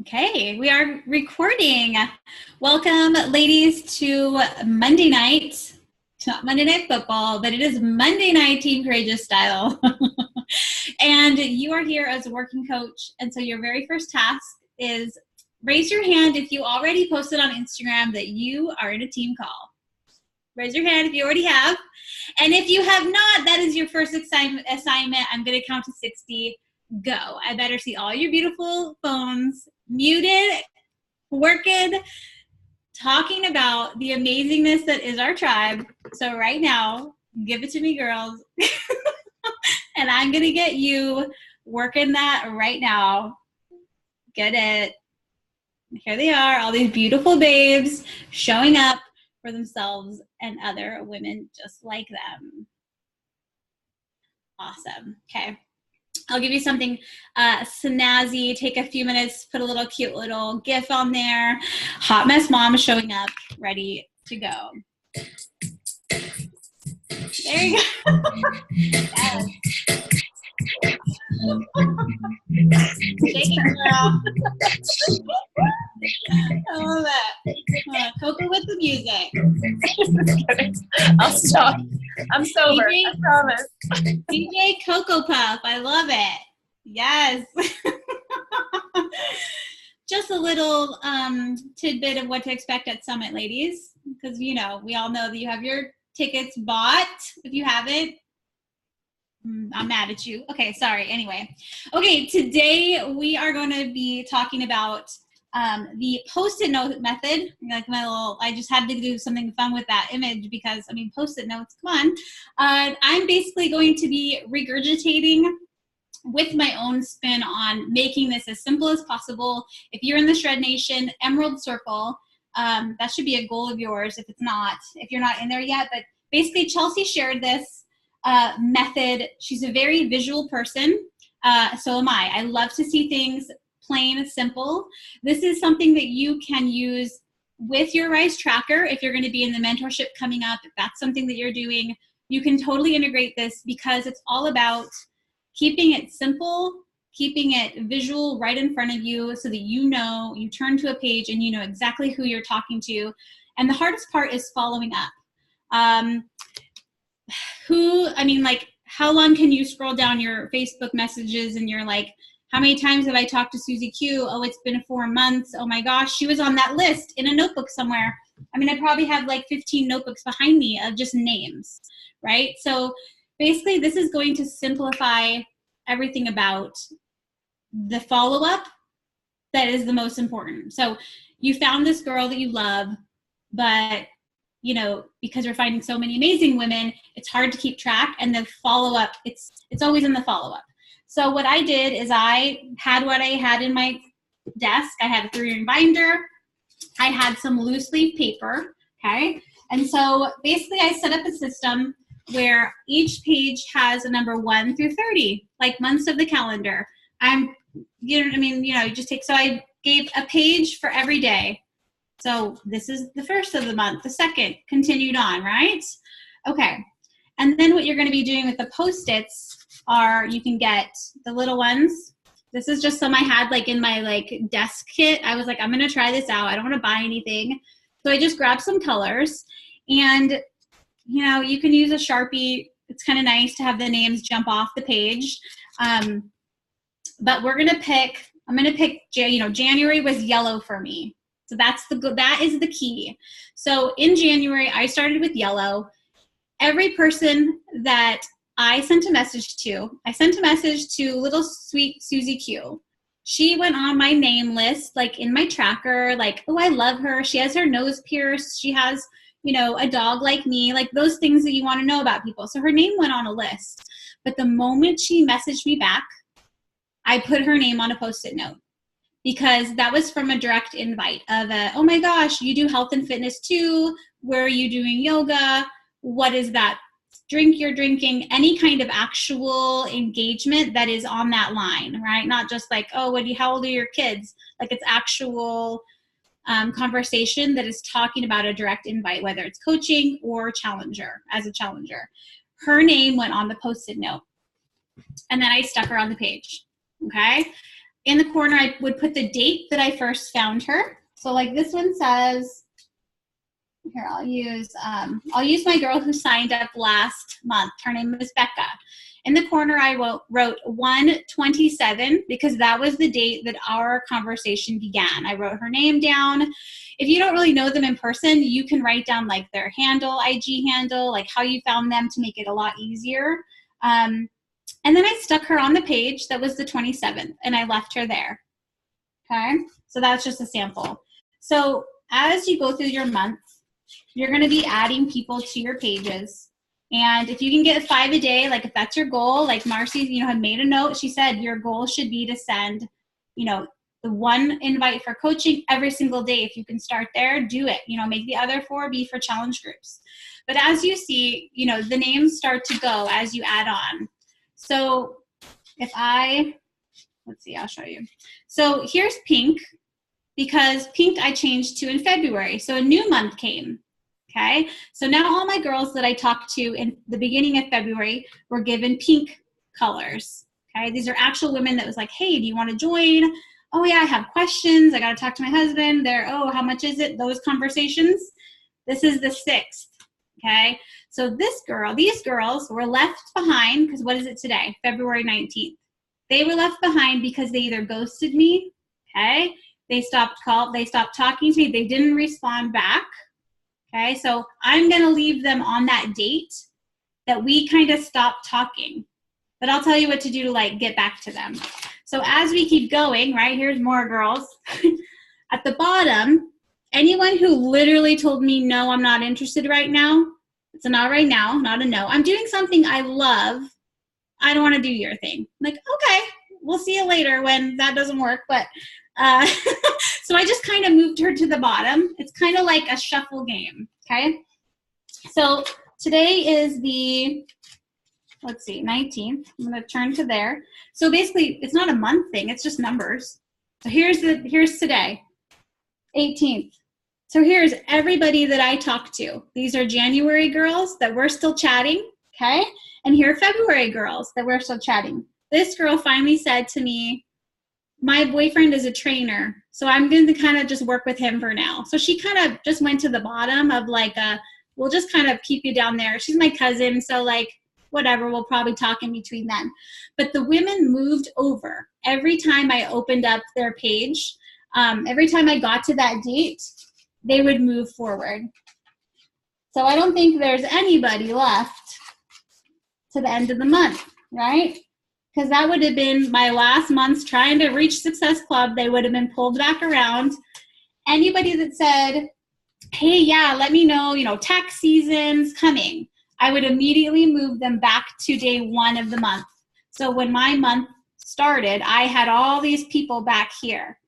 Okay, we are recording. Welcome, ladies, to Monday night. It's not Monday Night Football, but it is Monday Night Team Courageous style. And you are here as a working coach. And so your very first task is raise your hand if you already posted on Instagram that you are in a team call. Raise your hand if you already have. And if you have not, that is your first assignment. I'm going to count to 60. Go. I better see all your beautiful phones muted, working, talking about the amazingness that is our tribe. So right now, give it to me, girls. And I'm going to get you working that right now. Get it. Here they are, all these beautiful babes showing up for themselves and other women just like them. Awesome. Okay. I'll give you something snazzy. Take a few minutes, put a little cute little GIF on there. Hot Mess Mom showing up, ready to go. There you go. Yes. Shake it, girl. I love that. Coco with the music. I'll stop. I'm sober. DJ, I promise. DJ Coco Puff. I love it. Yes. Just a little tidbit of what to expect at Summit, ladies, because we all know that you have your tickets bought. If you haven't, I'm mad at you. Okay, sorry. Anyway. Okay, today we are going to be talking about the Post-it note method. Like I just had to do something fun with that image because, Post-it notes, come on. I'm basically going to be regurgitating with my own spin on making this as simple as possible. If you're in the Shred Nation, Emerald Circle, that should be a goal of yours if you're not in there yet. But basically, Chelsea shared this method. She's a very visual person. So am I. I love to see things plain, simple. This is something that you can use with your Rise Tracker if you're going to be in the mentorship coming up. If that's something that you're doing, you can totally integrate this because it's all about keeping it simple, keeping it visual right in front of you so that you turn to a page and you know exactly who you're talking to. And the hardest part is following up. How long can you scroll down your Facebook messages and you're like, how many times have I talked to Susie Q? Oh, it's been 4 months. Oh my gosh, she was on that list in a notebook somewhere. I probably have like 15 notebooks behind me of just names, right? So basically this is going to simplify everything about the follow-up that is the most important. So you found this girl that you love, but because we're finding so many amazing women, it's hard to keep track. And the follow-up, it's always in the follow-up. So what I did is I had what I had in my desk. I had a 3-ring binder. I had some loose leaf paper, okay? And so basically I set up a system where each page has a number 1 through 30, like months of the calendar. So I gave a page for every day. So this is the first of the month, the second, continued on, right? Okay. And then what you're going to be doing with the Post-its are you can get the little ones. This is just some I had in my desk kit. I was like, I'm going to try this out. I don't want to buy anything. So I just grabbed some colors and, you can use a Sharpie. It's kind of nice to have the names jump off the page. But I'm going to pick, January was yellow for me. So that is the key. So in January, I started with yellow. Every person that I sent a message to little sweet Susie Q. She went on my name list, in my tracker, oh, I love her. She has her nose pierced. She has, a dog like me, those things that you want to know about people. So her name went on a list. But the moment she messaged me back, I put her name on a Post-it note. Because that was from a direct invite of oh my gosh, you do health and fitness too. Where are you doing yoga? What is that drink you're drinking? Any kind of actual engagement that is on that line, right? Not just how old are your kids? It's actual conversation that is talking about a direct invite, whether it's coaching or as a challenger. Her name went on the Post-it note. And then I stuck her on the page, okay? in the corner, I would put the date that I first found her. So like this one says, here, I'll use my girl who signed up last month. Her name is Becca. In the corner, I wrote 1/27 because that was the date that our conversation began. I wrote her name down. If you don't really know them in person, you can write down like their handle, IG handle, like how you found them to make it a lot easier. And then I stuck her on the page that was the 27th, and I left her there. Okay, so that's just a sample. So as you go through your month, you're going to be adding people to your pages. And if you can get 5 a day, like if that's your goal, like Marcy, had made a note. She said your goal should be to send, the one invite for coaching every single day. If you can start there, do it. Make the other 4 be for challenge groups. But as you see, the names start to go as you add on. So if let's see, I'll show you. So here's pink, because pink I changed to in February. So a new month came. Okay, so now all my girls that I talked to in the beginning of February were given pink colors. Okay, these are actual women that was like, hey, do you want to join? Oh yeah, I have questions. I got to talk to my husband. How much is it? Those conversations. This is the 6th. Okay, so these girls were left behind because what is it today? February 19th. They were left behind because they either ghosted me. Okay, they stopped talking to me. They didn't respond back. Okay, so I'm going to leave them on that date that we kind of stopped talking. But I'll tell you what to do to get back to them. So as we keep going, right, here's more girls. At the bottom, anyone who literally told me, no, I'm not interested right now, it's a not right now, not a no. I'm doing something I love. I don't want to do your thing. I'm like, okay, we'll see you later when that doesn't work. But so I just kind of moved her to the bottom. It's kind of like a shuffle game, okay? So today is the, 19th. I'm going to turn to there. So basically, it's not a month thing. It's just numbers. So here's today, 18th. So here's everybody that I talked to. These are January girls that we're still chatting, okay? And here are February girls that we're still chatting. This girl finally said to me, my boyfriend is a trainer, so I'm going to kind of just work with him for now. So she kind of just went to the bottom of we'll just kind of keep you down there. She's my cousin, so whatever, we'll probably talk in between then. But the women moved over. Every time I opened up their page, every time I got to that date, they would move forward. So I don't think there's anybody left to the end of the month, right? Because that would have been my last month's trying to reach Success Club. They would have been pulled back around. Anybody that said, hey, yeah, let me know, tax season's coming, I would immediately move them back to day 1 of the month. So when my month started, I had all these people back here.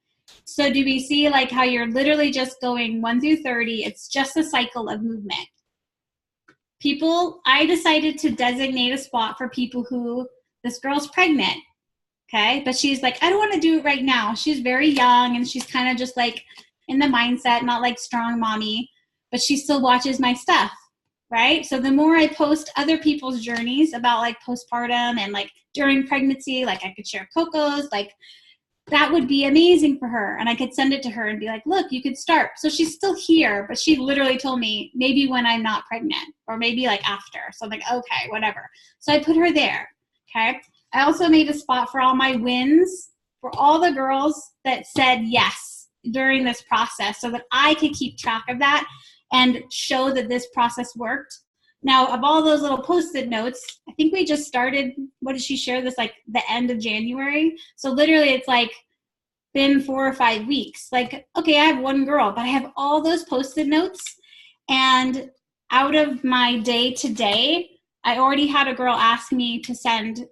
So do we see how you're literally just going 1 through 30? It's just a cycle of movement. I decided to designate a spot for people who, this girl's pregnant, okay? But she's like, I don't want to do it right now. She's very young, and she's kind of just in the mindset, not strong mommy, but she still watches my stuff, right? So the more I post other people's journeys about postpartum and during pregnancy, I could share Coco's, that would be amazing for her. And I could send it to her and be like, look, you could start. So she's still here, but she literally told me maybe when I'm not pregnant or maybe after. So I'm like, okay, whatever. So I put her there. Okay. I also made a spot for all my wins for all the girls that said yes during this process so that I could keep track of that and show that this process worked. Now, of all those little Post-it notes, I think we just started, what did she share this, the end of January? So literally it's been 4 or 5 weeks. Okay, I have one girl, but I have all those Post-it notes. And out of my day to day, I already had a girl ask me to send,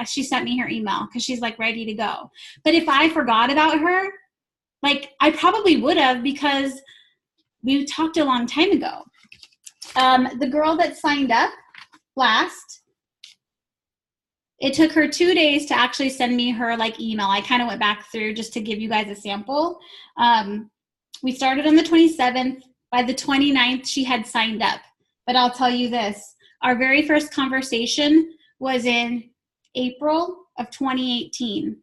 she sent me her email because she's ready to go. But if I forgot about her, I probably would have because we talked a long time ago. The girl that signed up last, it took her 2 days to actually send me her email. I kind of went back through just to give you guys a sample. We started on the 27th. By the 29th, she had signed up. But I'll tell you this. Our very first conversation was in April of 2018.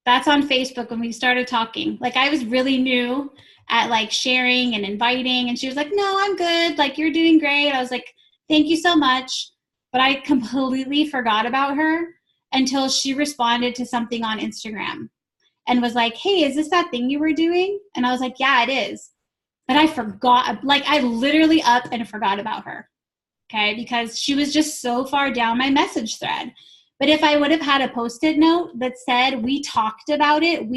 That's on Facebook when we started talking. Like, I was really new at like sharing and inviting, and she was like, no, I'm good. Like, you're doing great. I was like, thank you so much. But I completely forgot about her until she responded to something on Instagram and was like, hey, is this that thing you were doing? And I was like, yeah, it is. But I forgot, like, I literally up and forgot about her. Okay. Because she was just so far down my message thread. But if I would have had a Post-it note that said, we talked about it,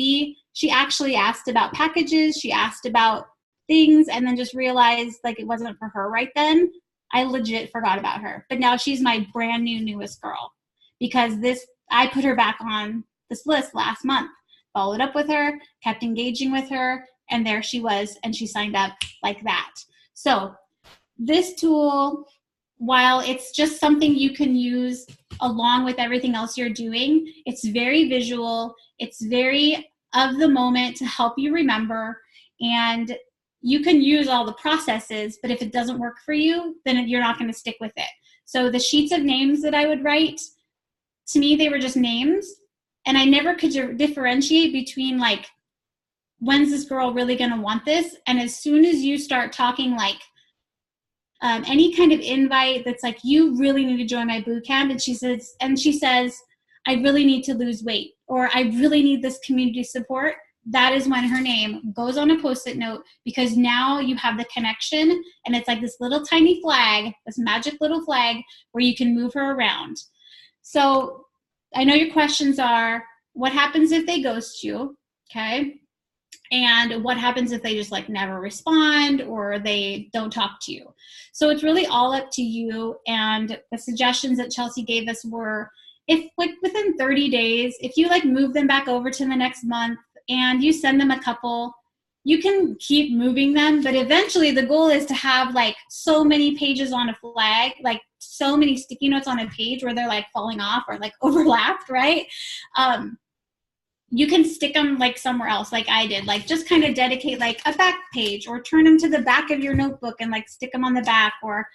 she actually asked about packages, she asked about things, and then just realized like it wasn't for her right then, I legit forgot about her. But now she's my brand new newest girl because I put her back on this list last month, followed up with her, kept engaging with her, and there she was, and she signed up like that. So this tool, while it's just something you can use along with everything else you're doing, it's very visual, it's very of the moment to help you remember, and you can use all the processes, but if it doesn't work for you, then you're not going to stick with it. So the sheets of names that I would write, to me, they were just names, and I never could differentiate between like, when's this girl really going to want this? And as soon as you start talking like any kind of invite that's like, you really need to join my boot camp, and she says, I really need to lose weight, or I really need this community support, that is when her name goes on a Post-it note, because now you have the connection, and it's like this little tiny flag, this magic little flag where you can move her around. So I know your questions are, what happens if they ghost you? Okay. And what happens if they just like never respond or they don't talk to you? So it's really all up to you. And the suggestions that Chelsea gave us were, if like within 30 days, if you like move them back over to the next month and you send them a couple, you can keep moving them. But eventually the goal is to have like so many pages on a flag, like so many sticky notes on a page where they're like falling off or like overlapped, right? You can stick them like somewhere else, like I did, like just kind of dedicate like a back page, or turn them to the back of your notebook and like stick them on the back, or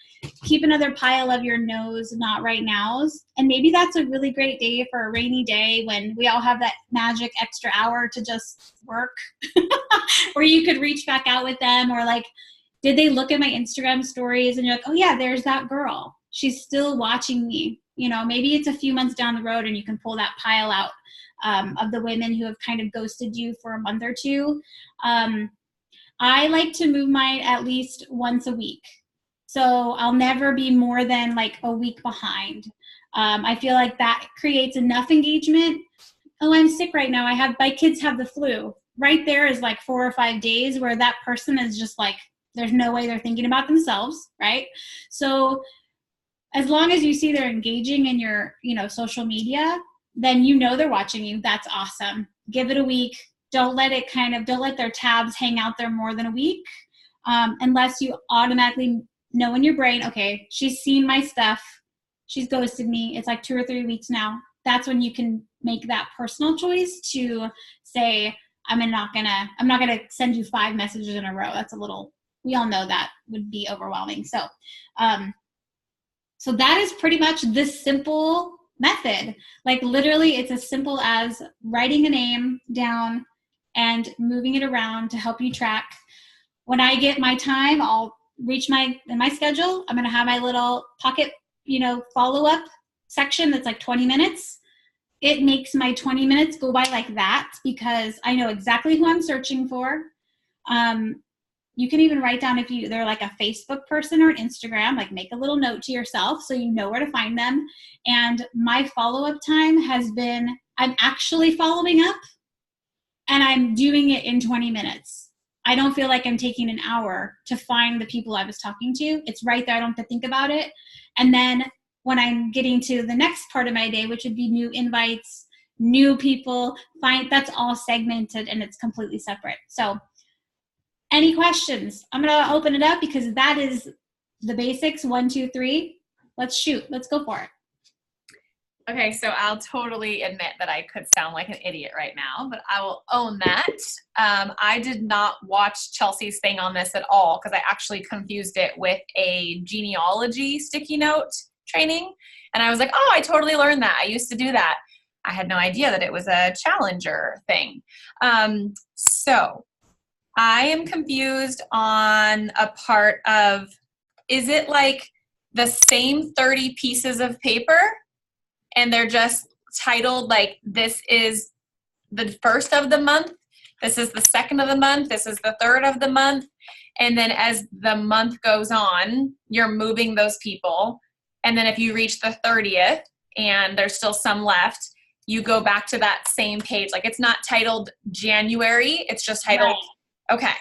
keep another pile of your no's not right now's. And maybe that's a really great day for a rainy day when we all have that magic extra hour to just work, where you could reach back out with them, or like, did they look at my Instagram stories and you're like, oh yeah, there's that girl. She's still watching me. You know, maybe it's a few months down the road and you can pull that pile out of the women who have kind of ghosted you for a month or two. I like to move mine at least once a week. So I'll never be more than like a week behind. I feel like that creates enough engagement. Oh, I'm sick right now. My kids have the flu. Right there is like 4 or 5 days where that person is just like, there's no way they're thinking about themselves, right? So as long as you see they're engaging in your, social media, then they're watching you. That's awesome. Give it a week. Don't let their tabs hang out there more than a week, unless you automatically know in your brain, okay, she's seen my stuff. She's ghosted me. It's like 2 or 3 weeks now. That's when you can make that personal choice to say, I'm not gonna send you 5 messages in a row. That's we all know that would be overwhelming. So, so that is pretty much this simple method. Like literally it's as simple as writing a name down and moving it around to help you track. When I get my time, I'll reach in my schedule, I'm going to have my little pocket, follow-up section that's like 20 minutes. It makes my 20 minutes go by like that because I know exactly who I'm searching for. You can even write down if they're like a Facebook person or an Instagram, like make a little note to yourself so you know where to find them. And my follow-up time has been, I'm actually following up and I'm doing it in 20 minutes. I don't feel like I'm taking an hour to find the people I was talking to. It's right there. I don't have to think about it. And then when I'm getting to the next part of my day, which would be new invites, new people, that's all segmented and it's completely separate. So any questions? I'm going to open it up because that is the basics. 1, 2, 3. Let's shoot. Let's go for it. Okay, so I'll totally admit that I could sound like an idiot right now, but I will own that. I did not watch Chelsea's thing on this at all because I actually confused it with a genealogy sticky note training. And I was like, oh, I totally learned that. I used to do that. I had no idea that it was a challenger thing. So I am confused on a part of, is it like the same 30 pieces of paper and they're just titled like, this is the first of the month, this is the second of the month, this is the third of the month, and then as the month goes on, you're moving those people, and then if you reach the 30th and there's still some left, you go back to that same page. Like, it's not titled January, it's just titled, right. Okay.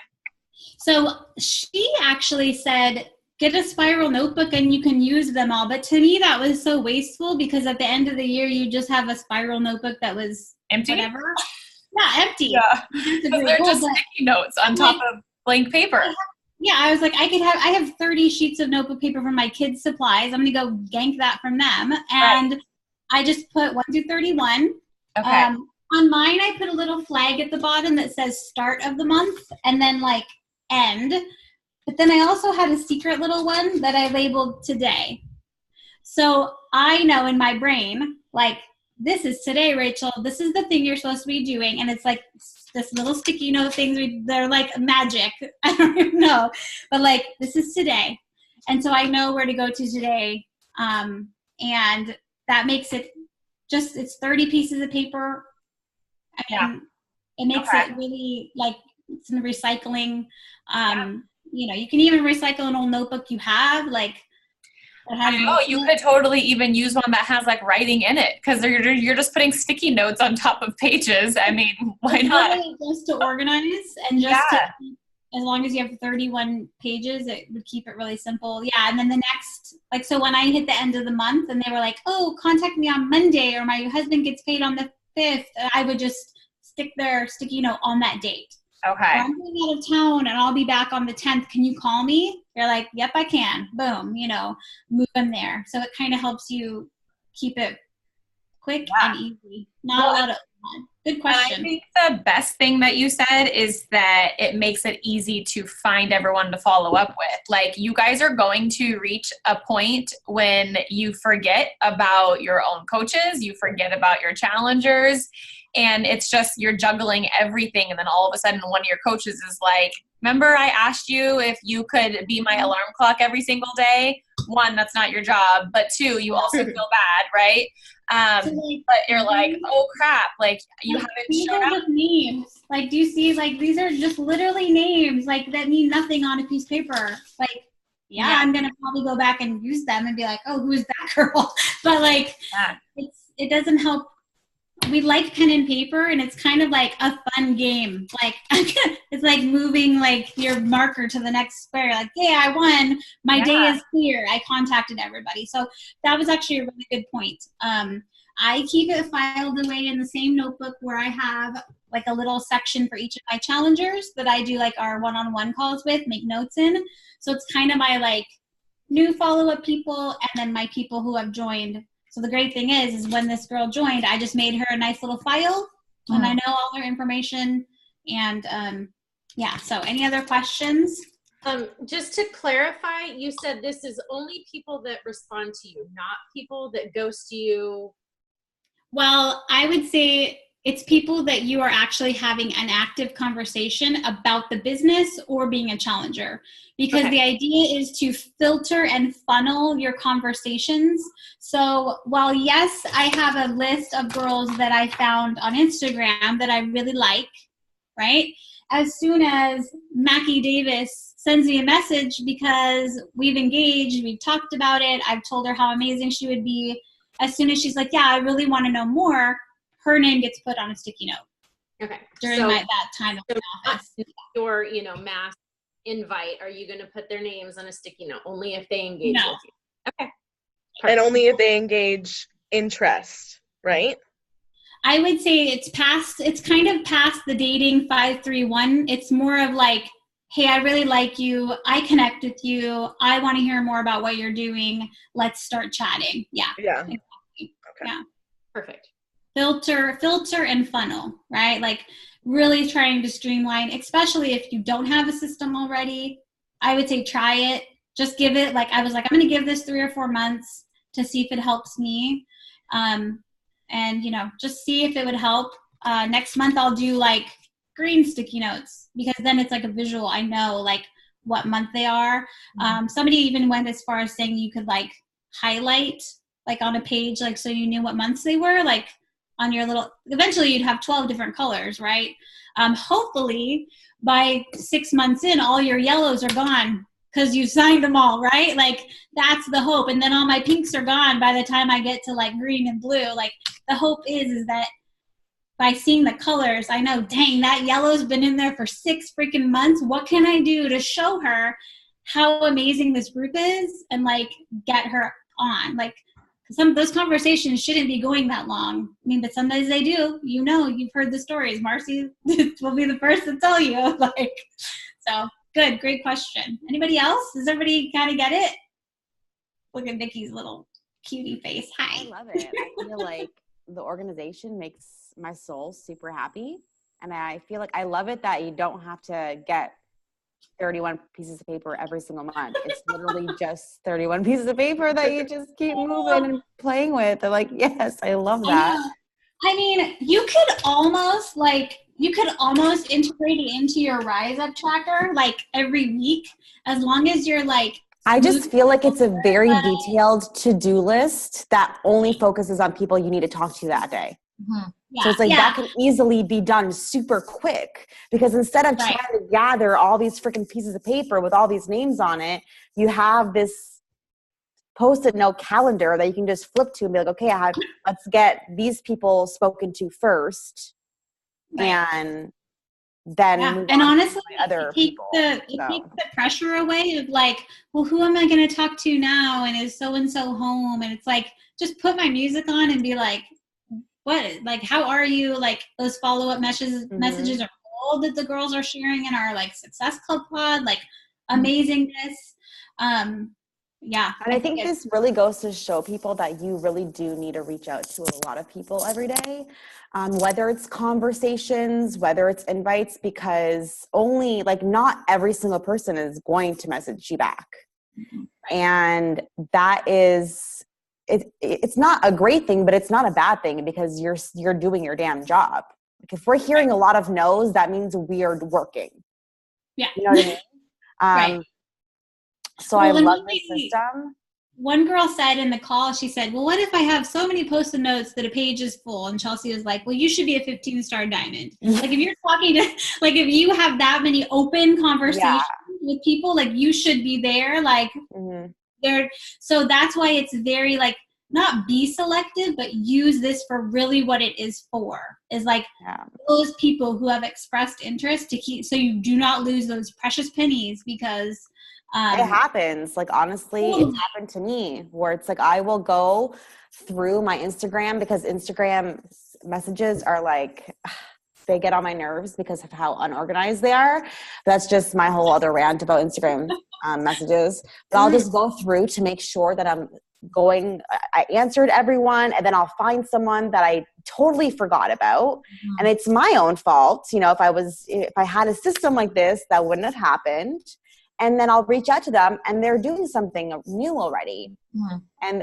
So she actually said, get a spiral notebook and you can use them all. But to me, that was so wasteful, because at the end of the year, you just have a spiral notebook that was empty. Whatever. Yeah, empty. Yeah, because they're just sticky notes on top of blank paper. I was like, I have 30 sheets of notebook paper from my kids' supplies. I'm going to go gank that from them. And right. I just put 1 through 31. Okay. On mine, I put a little flag at the bottom that says start of the month and then like end. But then I also had a secret little one that I labeled today. So I know in my brain, like, this is today, Rachel. This is the thing you're supposed to be doing. And it's like this little sticky note things. They're like magic. I don't even know. But like, this is today. And so I know where to go to today. And that makes it just, it's 30 pieces of paper. And it makes it really like, it's in the recycling. You know, you can even recycle an old notebook you have, like, I know, you could totally even use one that has like writing in it, because you're just putting sticky notes on top of pages. I mean, why not? Really just to organize and just to, as long as you have 31 pages, it would keep it really simple. Yeah, and then the next, like, so when I hit the end of the month and they were like, oh, contact me on Monday, or my husband gets paid on the 5th, I would just stick their sticky note on that date. Okay. I'm going out of town and I'll be back on the 10th. Can you call me? They're like, yep, I can. Boom, you know, move them there. So it kind of helps you keep it quick and easy. Not a lot of fun. Good question. I think the best thing that you said is that it makes it easy to find everyone to follow up with. Like, you guys are going to reach a point when you forget about your own coaches, you forget about your challengers, and it's just, you're juggling everything. And then all of a sudden one of your coaches is like, remember I asked you if you could be my alarm clock every single day? 1, that's not your job. But 2, you also feel bad, right? But you're like, oh crap, like, you haven't shown up. Names. Like, do you see, like, these are just literally names, like, that mean nothing on a piece of paper. Like, I'm going to probably go back and use them and be like, oh, who's that girl? But like, it doesn't help. We like pen and paper, and it's kind of like a fun game. Like, it's like moving like your marker to the next square. Like, yeah, I won. My day is clear. I contacted everybody. So that was actually a really good point. I keep it filed away in the same notebook where I have like a little section for each of my challengers that I do like our one-on-one calls with, make notes in. So it's kind of my like new follow-up people, and then my people who have joined. So the great thing is when this girl joined, I just made her a nice little file, and I know all her information. And so any other questions? Just to clarify, you said this is only people that respond to you, not people that ghost you. Well, I would say it's people that you are actually having an active conversation about the business or being a challenger. Because the idea is to filter and funnel your conversations. So while, yes, I have a list of girls that I found on Instagram that I really like, right? As soon as Mackie Davis sends me a message because we've engaged, we've talked about it, I've told her how amazing she would be. As soon as she's like, yeah, I really want to know more, her name gets put on a sticky note. Okay. During that time of the office. Your, mass invite, are you going to put their names on a sticky note? Only if they engage with you. Okay. Perfect. And only if they engage interest, right? I would say it's kind of past the dating 531. It's more of like, hey, I really like you. I connect with you. I want to hear more about what you're doing. Let's start chatting. Yeah. Yeah. Exactly. Okay. Yeah. Perfect. Filter and funnel, right? Like really trying to streamline, especially if you don't have a system already. I would say try it. Just give it, like, I was like, I'm going to give this 3 or 4 months to see if it helps me. and, just see if it would help. Next month I'll do like green sticky notes, because then it's like a visual. I know like what month they are. Somebody even went as far as saying you could like highlight like on a page, like so you knew what months they were, like on your little, eventually you'd have 12 different colors, right? Hopefully by 6 months in, all your yellows are gone because you signed them all, right? Like that's the hope. And then all my pinks are gone by the time I get to like green and blue. Like the hope is that by seeing the colors, I know, dang, that yellow's been in there for 6 freaking months. What can I do to show her how amazing this group is and like get her on? Like some of those conversations shouldn't be going that long. I mean, but sometimes they do. You've heard the stories. Marcy will be the first to tell you. Like, so good, great question. Anybody else? Does everybody kind of get it? Look at Vicky's little cutie face. Hi. I love it. I feel like the organization makes my soul super happy. And I feel like I love it that you don't have to get 31 pieces of paper every single month. It's literally just 31 pieces of paper that you just keep moving and playing with. I'm like, yes, I love that. I mean, you could almost integrate it into your Rise Up tracker like every week, as long as you're like. I just feel like it's a very detailed to-do list that only focuses on people you need to talk to that day. Mm-hmm. Yeah, so it's like that can easily be done super quick, because instead of trying to gather all these freaking pieces of paper with all these names on it, you have this Post-it note calendar that you can just flip to and be like, okay, let's get these people spoken to first, and then and honestly, other people. It takes the pressure away of like, well, who am I going to talk to now? And is so and so home? And it's like, just put my music on and be like, what, like, how are you? Like those follow-up messages are all that the girls are sharing in our like Success Club pod, like amazingness. And I think this really goes to show people that you really do need to reach out to a lot of people every day, whether it's conversations, whether it's invites, because only like not every single person is going to message you back. And that is, it's not a great thing, but it's not a bad thing, because you're doing your damn job. Like if we're hearing a lot of no's, that means we are working. Yeah. You know what I mean? Right. So I love this system. One girl said in the call, she said, well, what if I have so many Post-it notes that a page is full? And Chelsea was like, well, you should be a 15-star diamond. Like if you're talking to, like if you have that many open conversations with people, like you should be there. Like so that's why it's very like, not be selective, but use this for really what it is for, is like those people who have expressed interest to keep, so you do not lose those precious pennies, because it happens. Like, honestly, it's happened to me where it's like, I will go through my Instagram, because Instagram messages are like, they get on my nerves because of how unorganized they are. That's just my whole other rant about Instagram messages. But I'll just go through to make sure that I answered everyone, and then I'll find someone that I totally forgot about. And it's my own fault. If I had a system like this, that wouldn't have happened. And then I'll reach out to them, and they're doing something new already.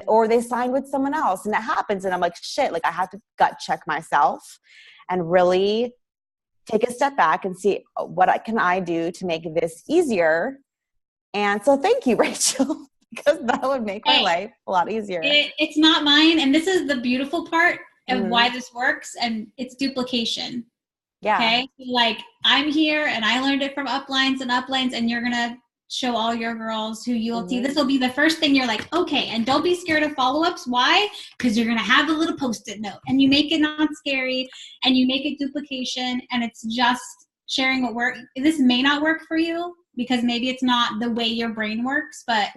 Or they signed with someone else, and it happens. And I'm like, shit, like I have to gut check myself and really take a step back and see what can I do to make this easier. And so thank you, Rachel, because that would make my life a lot easier. It's not mine. And this is the beautiful part of why this works. And it's duplication. Yeah. Okay. Like I'm here and I learned it from uplines, and you're going to show all your girls who you'll see. This will be the first thing you're like, okay. And don't be scared of follow-ups. Why? Because you're going to have a little Post-it note, and you make it not scary, and you make it duplication, and it's just sharing what works. This may not work for you because maybe it's not the way your brain works, but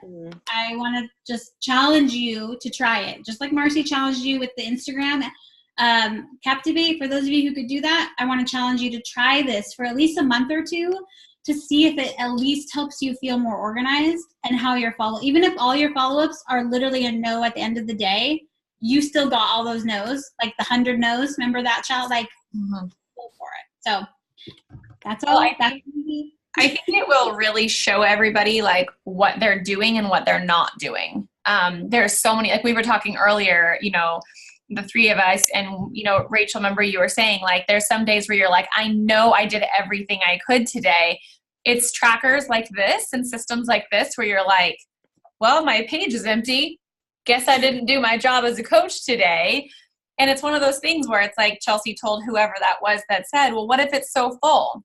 I want to just challenge you to try it. Just like Marcy challenged you with the Instagram Captivate. For those of you who could do that, I want to challenge you to try this for at least a month or two to see if it at least helps you feel more organized, and how even if all your follow-ups are literally a no at the end of the day, you still got all those no's, like the 100 no's. Remember that, child? Like, go for it. So that's all. I think it will really show everybody like what they're doing and what they're not doing. There's so many, like we were talking earlier, the three of us, and, you know, Rachel, remember you were saying, like, there's some days where you're like, I know I did everything I could today. It's trackers like this and systems like this where you're like, well, my page is empty. Guess I didn't do my job as a coach today. And it's one of those things where it's like Chelsea told whoever that was that said, well, what if it's so full?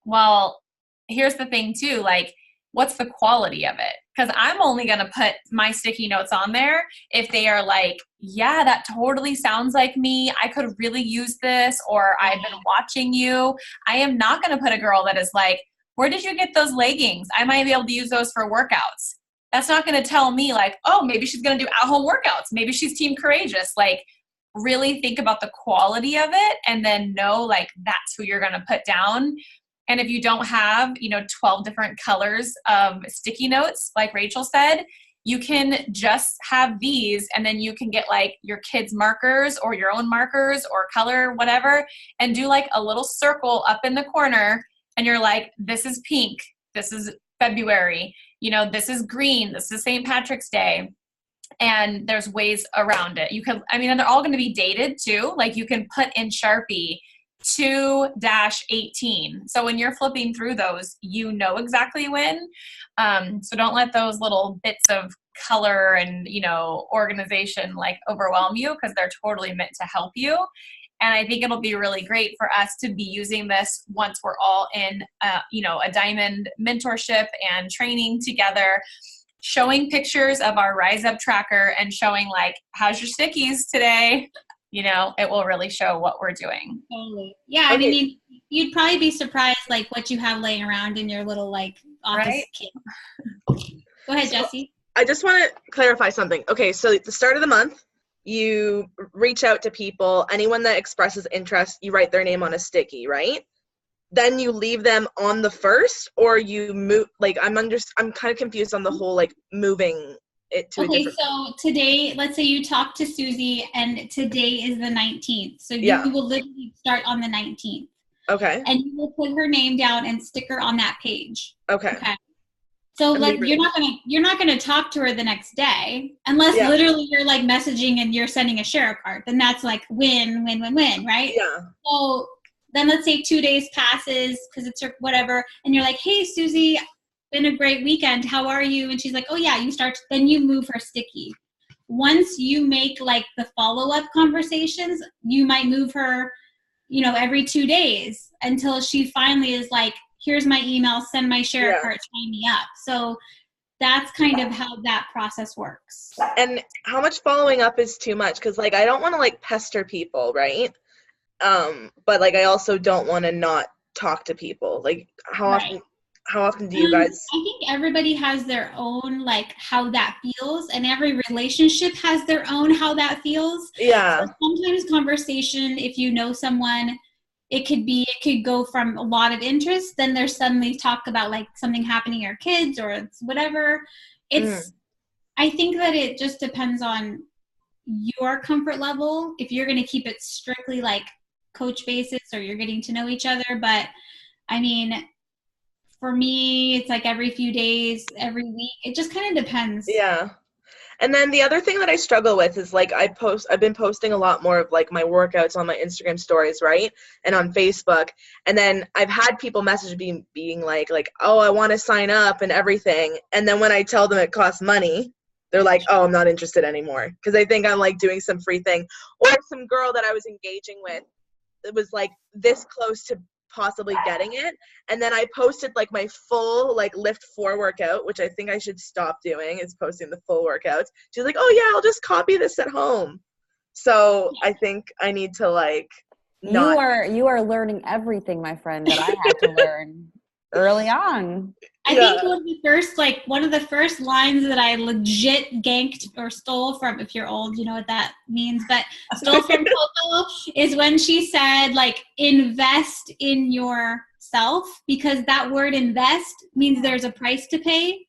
Well, here's the thing too, like, what's the quality of it? Because I'm only going to put my sticky notes on there if they are like, yeah, that totally sounds like me. I could really use this, or I've been watching you. I am not going to put a girl that is like, where did you get those leggings? I might be able to use those for workouts. That's not going to tell me like, oh, maybe she's going to do at-home workouts. Maybe she's team courageous. Like, really think about the quality of it and then know like that's who you're going to put down. And if you don't have, you know, 12 different colors of sticky notes, like Rachel said, you can just have these, and then you can get like your kids' markers or your own markers or color, whatever, and do like a little circle up in the corner. And you're like, this is pink. This is February. You know, this is green. This is St. Patrick's Day. And there's ways around it. You can, I mean, and they're all going to be dated too. Like, you can put in Sharpie 2-18. So when you're flipping through those, you know exactly when. So don't let those little bits of color and, you know, organization like overwhelm you, because they're totally meant to help you. And I think it'll be really great for us to be using this once we're all in, you know, a Diamond mentorship and training together, showing pictures of our Rise Up tracker and showing like, how's your stickies today? You know, it will really show what we're doing. Totally. Yeah, I mean, you'd probably be surprised like what you have laying around in your little like office kit. Go ahead, Jesse. I just want to clarify something. Okay, so at the start of the month, you reach out to people. Anyone that expresses interest, you write their name on a sticky, right? Then you leave them on the first, or you move. Like, I'm kind of confused on the whole like moving it to a different. So today, let's say you talk to Susie, and today is the 19th. So you will literally start on the 19th. Okay. And you will put her name down and stick her on that page. Okay. So like, you're not gonna talk to her the next day unless literally you're like messaging and you're sending a share card. Then that's like win, right? Yeah. So then let's say 2 days passes because it's her whatever, and you're like, hey Susie, been a great weekend. How are you? And she's like, oh yeah. Then you move her sticky. Once you make like the follow-up conversations, you might move her, you know, every 2 days until she finally is like, here's my email, send my share card, sign me up. So that's kind of how that process works. And how much following up is too much? Because like, I don't want to like pester people, right? But like, I also don't want to not talk to people. Like, how often do you guys? I think everybody has their own, like, how that feels, and every relationship has their own how that feels. Yeah. So sometimes conversation, if you know someone, it could go from a lot of interest, then there's suddenly talk about like something happening to your kids or it's whatever. I think that it just depends on your comfort level, if you're going to keep it strictly like coach basis or you're getting to know each other. But I mean, for me, it's like every few days, every week. It just kind of depends. Yeah. And then the other thing that I struggle with is like, I've been posting a lot more of like my workouts on my Instagram stories, right? And on Facebook. And then I've had people message me being like, oh, I want to sign up and everything. And then when I tell them it costs money, they're like, oh, I'm not interested anymore. Because they think I'm like doing some free thing. Or some girl that I was engaging with, it was like this close to possibly getting it, and then I posted like my full like Lift 4 workout, which I think I should stop doing, is posting the full workouts. She's like, oh yeah, I'll just copy this at home. So I think I need to like not. You are learning everything, my friend, that I had to learn early on. I think one of the first lines that I legit ganked or stole from, if you're old, you know what that means, but stole from Coco is when she said like, invest in yourself, because that word invest means there's a price to pay,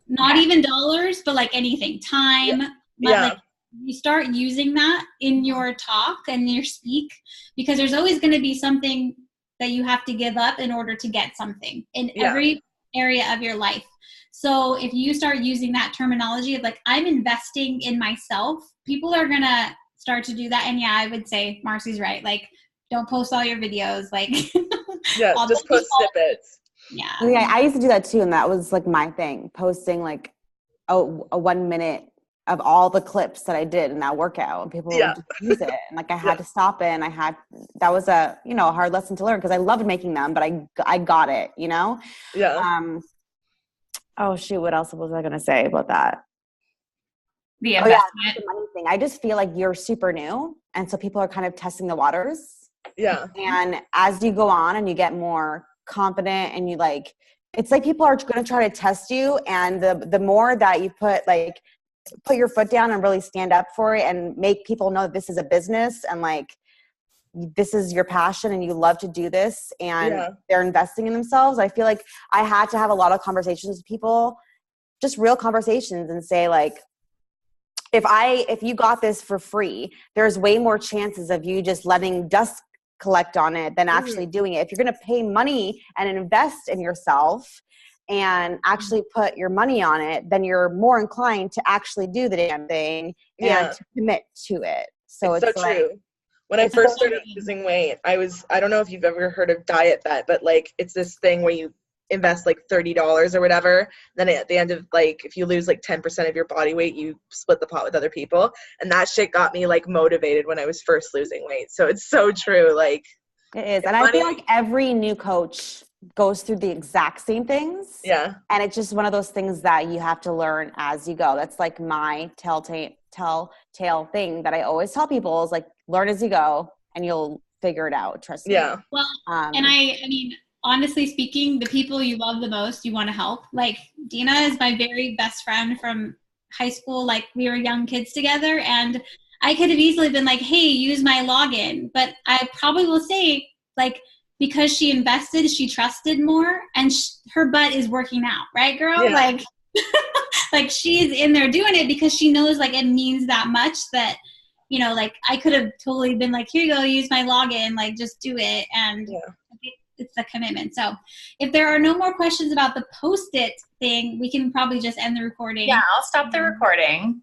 not even dollars, but like anything, time. Like, you start using that in your talk and your speak, because there's always going to be something that you have to give up in order to get something in every area of your life. So if you start using that terminology of like, I'm investing in myself, people are going to start to do that. And yeah, I would say Marcy's right. Like, don't post all your videos. Like, Yeah, all just the post people- snippets. Yeah. Yeah, I used to do that too, and that was like my thing, posting like a 1 minute of all the clips that I did in that workout, and people Yeah. would just use it, and like I had to stop it, and that was a a hard lesson to learn because I loved making them, but I got it, Yeah. Oh shoot, what else was I gonna say about that? The Oh yeah, investment. the money thing. I just feel like you're super new, and so people are kind of testing the waters. Yeah. And as you go on and you get more confident and you like, it's like people are going to try to test you. And the more that you put your foot down and really stand up for it and make people know that this is a business and like, this is your passion and you love to do this and they're investing in themselves. I feel like I had to have a lot of conversations with people, just real conversations, and say like, if you got this for free, there's way more chances of you just letting dust collect on it than actually doing it. If you're going to pay money and invest in yourself and actually put your money on it, then you're more inclined to actually do the damn thing and to commit to it. So it's so like, true. When I first started losing weight, I don't know if you've ever heard of Diet Bet, but like it's this thing where you invest like $30 or whatever. Then at the end of like, if you lose like 10% of your body weight, you split the pot with other people. And that shit got me like motivated when I was first losing weight. So it's so true. Like it is. And I feel like every new coach goes through the exact same things. Yeah. And it's just one of those things that you have to learn as you go. That's like my telltale thing that I always tell people is like, learn as you go and you'll figure it out. Trust me. Yeah. Well, and I mean, honestly speaking, the people you love the most, you want to help. Like Dina is my very best friend from high school. Like we were young kids together, and I could have easily been like, hey, use my login. But I probably will say, like, because she invested, she trusted more, and her butt is working out, right, girl? Yeah. Like, like she's in there doing it because she knows like it means that much that, like I could have totally been like, here you go, use my login, like just do it. And it's the commitment. So if there are no more questions about the Post-it thing, we can probably just end the recording. Yeah, I'll stop the recording.